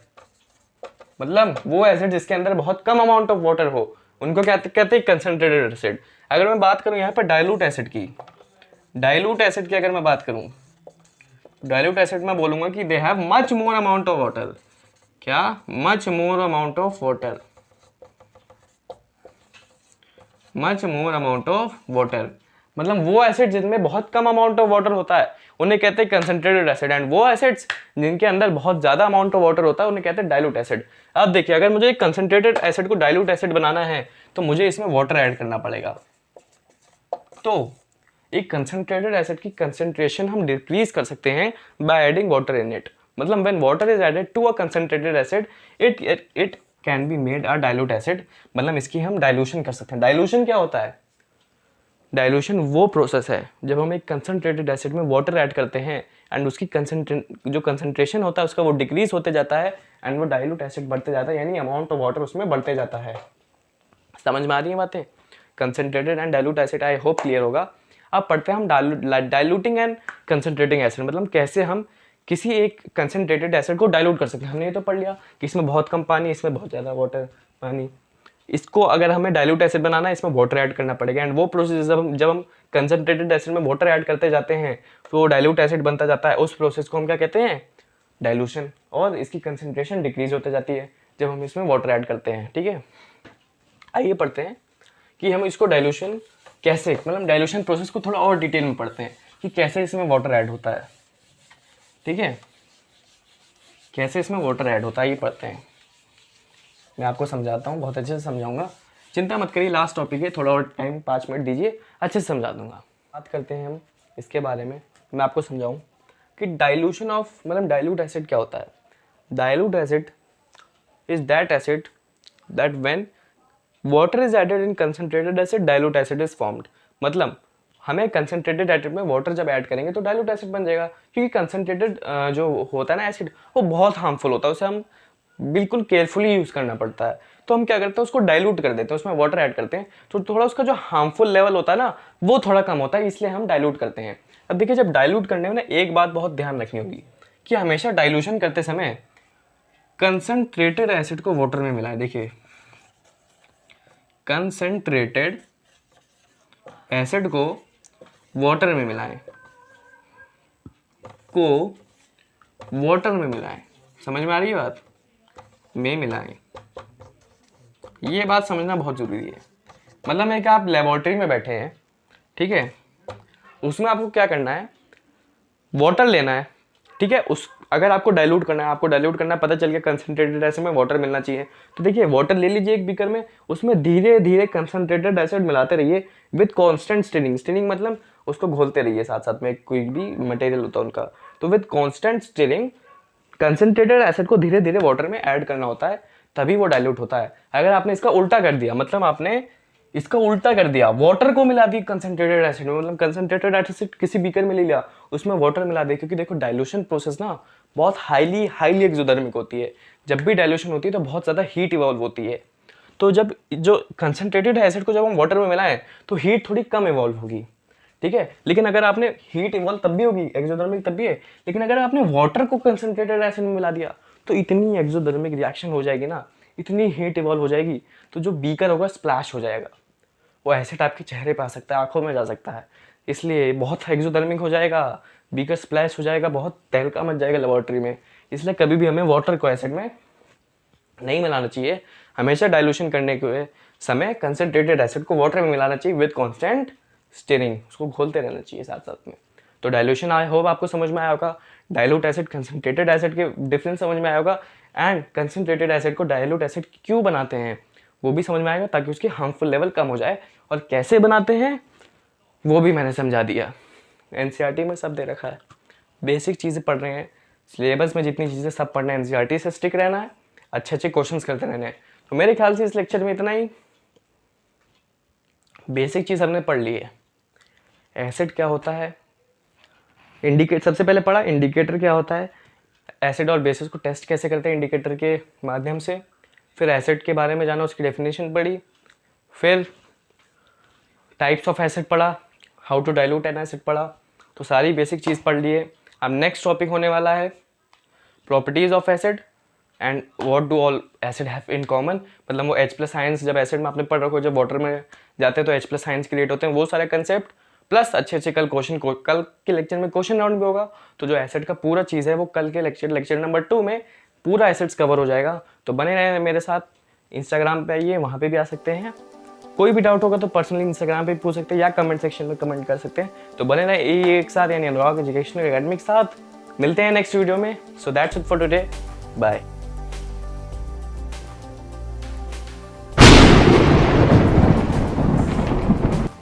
मतलब वो एसिड जिसके अंदर बहुत कम अमाउंट ऑफ वाटर हो उनको कहते हैं कंसनट्रेटेड एसिड। अगर मैं बात करूं यहाँ पर डाइल्यूट एसिड की, डाइल्यूट एसिड की अगर मैं बात करूं, डाइल्यूट एसिड में बोलूंगा कि they have much more amount of water. क्या? Much more amount of water, much more amount of water, मतलब वो एसिड जिनमें बहुत कम अमाउंट ऑफ वाटर होता है उन्हें कहते हैं कंसंट्रेटेड एसिड, एंड वो एसिड्स जिनके अंदर बहुत ज्यादा अमाउंट ऑफ वाटर होता है उन्हें कहते हैं डाइल्यूट एसिड। अब देखिए, अगर मुझे एक कंसंट्रेटेड एसिड को डाइल्यूट एसिड बनाना है तो मुझे इसमें वाटर ऐड करना पड़ेगा। तो एक कंसंट्रेटेड एसिड की कंसंट्रेशन हम डिक्रीज कर सकते हैं by adding water in it, मतलब when water is added to a concentrated acid it can be made a dilute acid, मतलब इसकी हम डाइल्यूशन कर सकते हैं। डाइल्यूशन क्या होता है? डाइल्यूशन वो प्रोसेस है जब हम एक कंसंट्रेटेड एसिड में वाटर ऐड करते हैं एंड उसकी जो कंसंट्रेशन होता है उसका वो डिक्रीज होते जाता है एंड वो डाइल्यूट एसिड बढ़ते जाता है, यानी अमाउंट ऑफ वाटर उसमें बढ़ते जाता है। समझ में आ रही है बातें? Concentrated and dilute acid, I hope clear होगा। अब पढ़ते हैं हम डाइल्यूटिंग एंड कंसंट्रेटिंग एसिड, मतलब कैसे हम किसी एक कंसंट्रेटेड एसिड को डाइल्यूट कर सकते हैं। हमने ये तो पढ़ लिया कि इसमें बहुत कम पानी, इसमें बहुत ज़्यादा वाटर पानी, इसको अगर हमें डाइल्यूट एसिड बनाना है इसमें वाटर ऐड करना पड़ेगा, एंड वो प्रोसेस जब हम कंसंट्रेटेड एसिड में वाटर ऐड करते जाते हैं तो वो डाइल्यूट एसिड बनता जाता है। उस प्रोसेस को हम क्या कहते हैं? डाइल्यूशन, और इसकी कंसंट्रेशन डिक्रीज होते जाती है जब हम इसमें वाटर ऐड करते हैं। ठीक है, आइए पढ़ते हैं कि हम इसको डाइल्यूशन कैसे, मतलब डाइल्यूशन प्रोसेस को थोड़ा और डिटेल में पढ़ते हैं कि कैसे इसमें वाटर ऐड होता है। ठीक है, कैसे इसमें वाटर ऐड होता है ये पढ़ते हैं। मैं आपको समझाता हूँ, बहुत अच्छे से समझाऊंगा, चिंता मत करिए, लास्ट टॉपिक है, थोड़ा और टाइम 5 मिनट दीजिए, अच्छे से समझा दूंगा। बात करते हैं हम इसके बारे में, मैं आपको समझाऊँ कि डाइल्यूशन ऑफ, मतलब डाइल्यूट एसिड क्या होता है। Dilute acid is that acid that when water is added in concentrated acid dilute acid is formed, मतलब हमें कंसंट्रेटेड एसिड में वाटर जब ऐड करेंगे तो डाइल्यूट एसिड बन जाएगा, क्योंकि कंसंट्रेटेड जो होता है ना एसिड वो बहुत हार्मफुल होता है, उसे हम बिल्कुल केयरफुली यूज़ करना पड़ता है। तो हम क्या करते हैं, उसको डाइल्यूट कर देते हैं, उसमें वाटर ऐड करते हैं, तो थोड़ा उसका जो हार्मफुल लेवल होता है ना वो थोड़ा कम होता है, इसलिए हम डाइल्यूट करते हैं। अब देखिए, जब डाइल्यूट करने में ना एक बात बहुत ध्यान रखनी होगी कि हमेशा डाइल्यूशन करते समय कंसंट्रेटेड एसिड को वाटर में मिलाएं। देखिए, कंसंट्रेटेड एसिड को वाटर में मिलाएं, को वाटर में मिलाएं, समझ में आ रही है बात? में मिलाएं, ये बात समझना बहुत जरूरी है। मतलब है कि आप लेबोरेटरी में बैठे हैं, ठीक है, उसमें आपको क्या करना है, वाटर लेना है, ठीक है, उस अगर आपको डाइल्यूट करना है, आपको डाइल्यूट करना है, पता चल गया कंसंट्रेटेड एसिड में वाटर मिलना चाहिए, तो देखिए वाटर ले लीजिए एक बीकर में, उसमें धीरे धीरे कंसंट्रेटेड एसिड मिलाते रहिए विद कांस्टेंट स्टिरिंग। स्टिरिंग मतलब उसको घोलते रहिए साथ साथ में, कोई भी मटेरियल होता है उनका, तो with constant stirring concentrated acid को धीरे धीरे वाटर में ऐड करना होता है, तभी वो डाइल्यूट होता है। अगर आपने इसका उल्टा कर दिया, मतलब आपने इसका उल्टा कर दिया, वाटर को मिला दी कंसंट्रेटेड एसिड में, मतलब कंसंट्रेटेड एसिड किसी बीकर में ले लिया, उसमें वाटर मिला दे, क्योंकि देखो डाइल्यूशन प्रोसेस ना बहुत हाईली एक्सोथर्मिक होती है। जब भी डाइल्यूशन होती है तो बहुत ज़्यादा हीट इवॉल्व होती है, तो जब जो कंसंट्रेटेड एसिड को जब हम वाटर में मिलाएं तो हीट थोड़ी कम इवॉल्व होगी, ठीक है। लेकिन अगर आपने हीट इवॉल्व तब भी होगी, एक्सोथर्मिक तब भी है, लेकिन अगर आपने वाटर को कंसनट्रेटेड एसिड में मिला दिया तो इतनी एक्सोथर्मिक रिएक्शन हो जाएगी ना, इतनी हीट इवॉल्व हो जाएगी, तो जो बीकर होगा स्प्लैश हो जाएगा, वो एसिड आपके चेहरे पे आ सकता है, आंखों में जा सकता है। इसलिए बहुत एक्सोथर्मिक हो जाएगा, बीकर स्प्लैश हो जाएगा, बहुत तहलका मच जाएगा लेबोरेटरी में। इसलिए कभी भी हमें वाटर को एसिड में नहीं मिलाना चाहिए। हमेशा डाइल्यूशन करने के समय कंसनट्रेटेड एसिड को वाटर में मिलाना चाहिए विद कांस्टेंट स्टीयरिंग, उसको घोलते रहना चाहिए साथ साथ में। तो डाइल्यूशन आई होप आपको समझ में आया होगा, डाइल्यूट एसिड कंसनट्रेटेड एसिड के डिफरेंस समझ में आया होगा, एंड कंसनट्रेटेड एसिड को डाइल्यूट एसिड क्यों बनाते हैं वो भी समझ में आएगा, ताकि उसकी हार्मफुल लेवल कम हो जाए। और कैसे बनाते हैं वो भी मैंने समझा दिया। एनसीईआरटी में सब दे रखा है, बेसिक चीज़ें पढ़ रहे हैं, सिलेबस में जितनी चीज़ें सब पढ़ना है, एनसीईआरटी से स्टिक रहना है, अच्छे अच्छे क्वेश्चंस करते रहने हैं। तो मेरे ख्याल से इस लेक्चर में इतना ही, बेसिक चीज़ हमने पढ़ ली है। एसिड क्या होता है, सबसे पहले पढ़ा इंडिकेटर क्या होता है, एसिड और बेसिस को टेस्ट कैसे करते हैं इंडिकेटर के माध्यम से, फिर एसिड के बारे में जाना, उसकी डेफिनेशन पढ़ी, फिर टाइप्स ऑफ एसिड पढ़ा, how to dilute an acid पढ़ा। तो सारी बेसिक चीज़ पढ़ लिए। अब नेक्स्ट टॉपिक होने वाला है properties of acid and what do all acid have in common, मतलब वो H+ आयंस जब एसिड में आपने पढ़ रखो, जब वाटर में जाते हैं तो H+ आयंस क्रिएट होते हैं, वो सारे कंसेप्ट, प्लस अच्छे अच्छे कल के लेक्चर में क्वेश्चन राउंड भी होगा। तो जो एसिड का पूरा चीज़ है वो कल के लेक्चर नंबर 2 में पूरा एसिड्स कवर हो जाएगा। तो बने रहे मेरे साथ, इंस्टाग्राम पे आइए, वहाँ पे भी आ सकते हैं। कोई भी डाउट होगा तो पर्सनली इंस्टाग्राम पे पूछ सकते हैं या कमेंट सेक्शन में कमेंट कर सकते हैं। तो बने रहे एक साथ, यानी अनुराग एजुकेशनल एकेडमी के साथ। मिलते हैं नेक्स्ट वीडियो में। So that's it for today, bye.